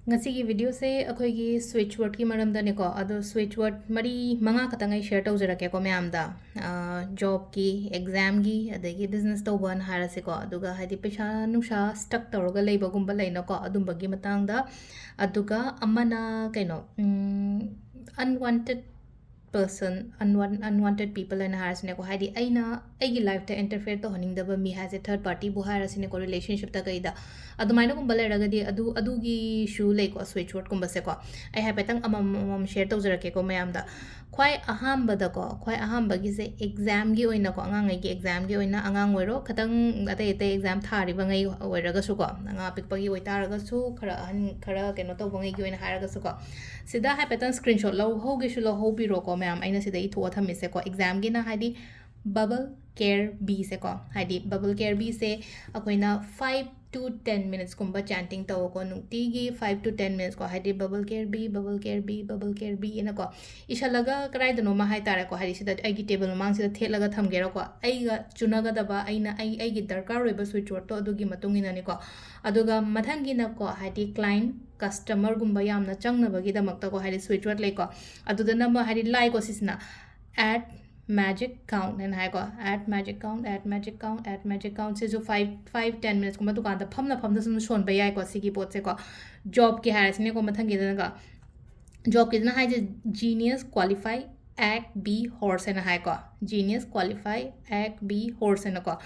ngasi video se akhoi gi switch word ki maram da ne ko ado switch word mari manga katang ai share tawjara ke ko mayam da job ki exam gi adagi business to ban hara se ko aduga hadi pesha nusha stuck tawraga leiba gumba leina ko adumba gi matang da aduga amana kaino unwanted person unwanted people and hires ne ko hadi aina aigi life ta interfere to honing da mi has a third party bu hires ne ko relationship ta gaida adumaina gumba le ragadi adu gi issue le ko switch word gumba se ko ai ha petang amam share to jara ke ko mayam da khwai aham ba da ko khwai aham ba gi se exam gi oina ko angang gi exam gi oina angang oiro khatang ate exam thari ba ngai oiraga su ko anga pik pa gi oi taraga su khara keno to bangai gi oina haraga su ko sida ha petang screenshot lo ho gi su lo ho bi ro ko mayam aina sida I thua thamise ko exam gi na hadi bubble care b se ko hadi bubble care b se akoina 5 to 10 minutes kumba chanting taw ko nungti gi 5 to 10 minutes ko hadi bubble care b bubble care b bubble care b ina ko ishalaga krai dano ma hai tare ko hadi sida ai gi table mang sida thelaga thamgera ko ai ga chunaga daba aina ai gi darkar roiba switch word to adugi matung ina ni ko aduga mathangi na ko hadi client customer gumba yamna changna bagi damakta ko hadi switch word le ko adudana ma hadi lai ko sisna add magic count and hai ko add magic count add magic count se jo 5 10 minutes ko matu kan da phamna sun shon ba yai ko sigi pot se ko job ki haras ne ko mathang gi da ga job ki na hai je genius qualify act b horse and hai ko genius qualify act b horse and ko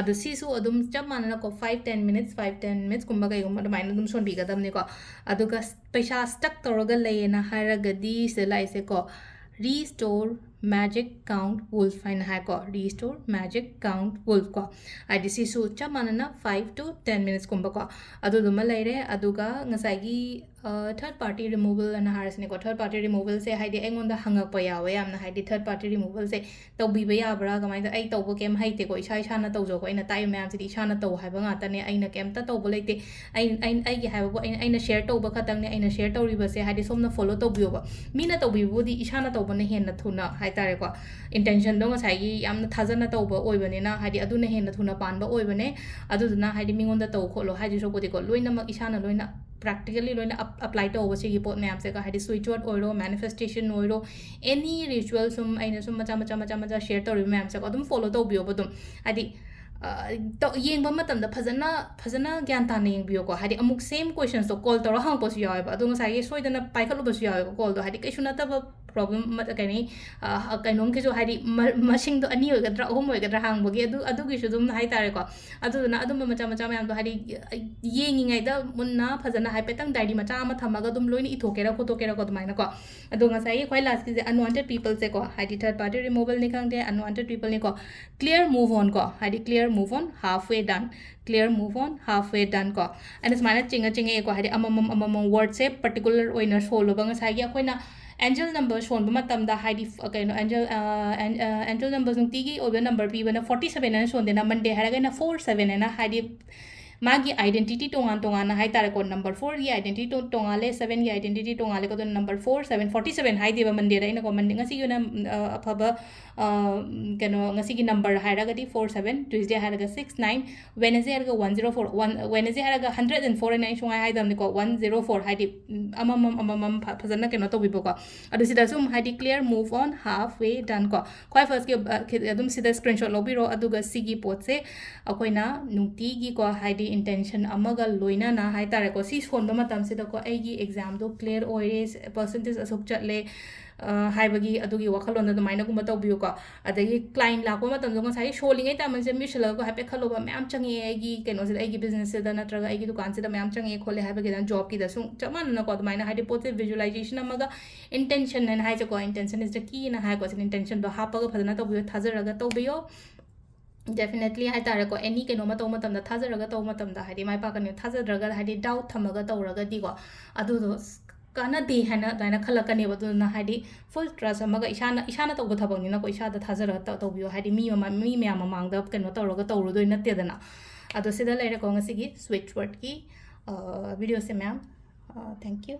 adu si su adum cham manana ko 5 10 minutes kumba kai gum mai dum shon bi ga dam ne ko adu ga paisa stuck toroga le na hara gadi se lai se ko restore magic count wolf and hai ko restore magic count wolf ko idc su chamanana 5 to 10 minutes kumba ko adu duma leire aduga ngasai gi third party removal and hires ne ko third party removal se haidi engon da hangak pa yawe amna haidi third party removal se tawbi ba yabra gamai da ai tawbo kem haite ko isa na tawjo ko ina tai mayam si isa na taw haiba nga ta ne aina kem ta tawbo leite ai gi haiba aina share tawba khatang ne aina share tawri ba se haidi somna follow tawbiyo ba mina tawbi bu di isa na tawba ne hen na thuna hai tare ko intention do ngasai gi yamna thajana tawba oibane na haidi aduna hen na thuna panba oibane aduna haidi mingon da taw kholo haidi so ko di ko loina mak isa na loina practically loina apply to over sigi pot mayam se ka hadi switch word oiro manifestation oiro any ritual sum aina sum macha share to mayam se ko dum follow to biyo bodum hadi to yeng ba matam da phajana gyan ta ne yeng biyo ko hadi amuk same questions to call to hang ko su yaw ba adu ngasai ge soidana paikhalu ba su yaw ko call do hadi kai suna ta problem mat kani kainom ke jo hadi masing do ani oigadra hom oigadra hang bogi adu gi su dum hai tare ko adu na adum macha mayam do hadi yengi ngai da munna phajana hai petang diary macha ma thamaga dum loini ithokera ko dumaina ko adu ngasai khoi last ki unwanted people se ko hadi third party removal ni kang de unwanted people ni ko clear move on ko hadi clear move on halfway done clear move on halfway done ko and is mana chinga ko hadi amam word se particular oiner solo bang sai gi akoina angel number shon ba matam da hidi kaino angel numbers nung tigi obe number pi bana 47 na shon de na monday haraga na 47 na hidi magi identity tongan na hai tare ko number 4 gi identity tongale 7 gi identity tongale ko number 4 7 47 hai deba monday ra ina ko monday ngasi yuna aphaba kano ngasi gi number hairaga di 47 tuesday hairaga 69 wednesday hairaga 104 wednesday hairaga 104 na shungai hai dam ni ko 104 hai di amam phajana keno to bibo ko adu sida sum hai di clear move on halfway done ko khoi first ki adum sida screenshot lobiro aduga sigi pot se akoina nungti gi ko hai di intention amaga loina na hai tare ko si phone ba matam sida ko ai gi exam do clear oire percentage asok chatle haibagi adugi wakhalon da maina gumba tawbiyo ko adagi client la ko matam jonga sai sholing ai taman se mishala ko hape khalo ba myam changi agi keno se agi business se da natraga agi dukan se da myam changi khole haibagi dan job ki da sung chaman na ko maina haidi pote visualization amaga intention and hai ko intention is the key na hai ko intention do hapaga phadana tawbiyo thajaraga tawbiyo definitely hai tare ko any keno ma taw matam da thajaraga taw matam da haidi mai pa kan thajaraga haidi doubt thamaga tawraga di ko adu do kana de hana daina khalakane badu na haidi full trust amaga isana tawba thabang ni na ko isa da thajaraga tawbiyo haidi mi me amang da keno tawraga tawru do na te dana adu sida leire ko ngasi gi switch word ki video se ma'am thank you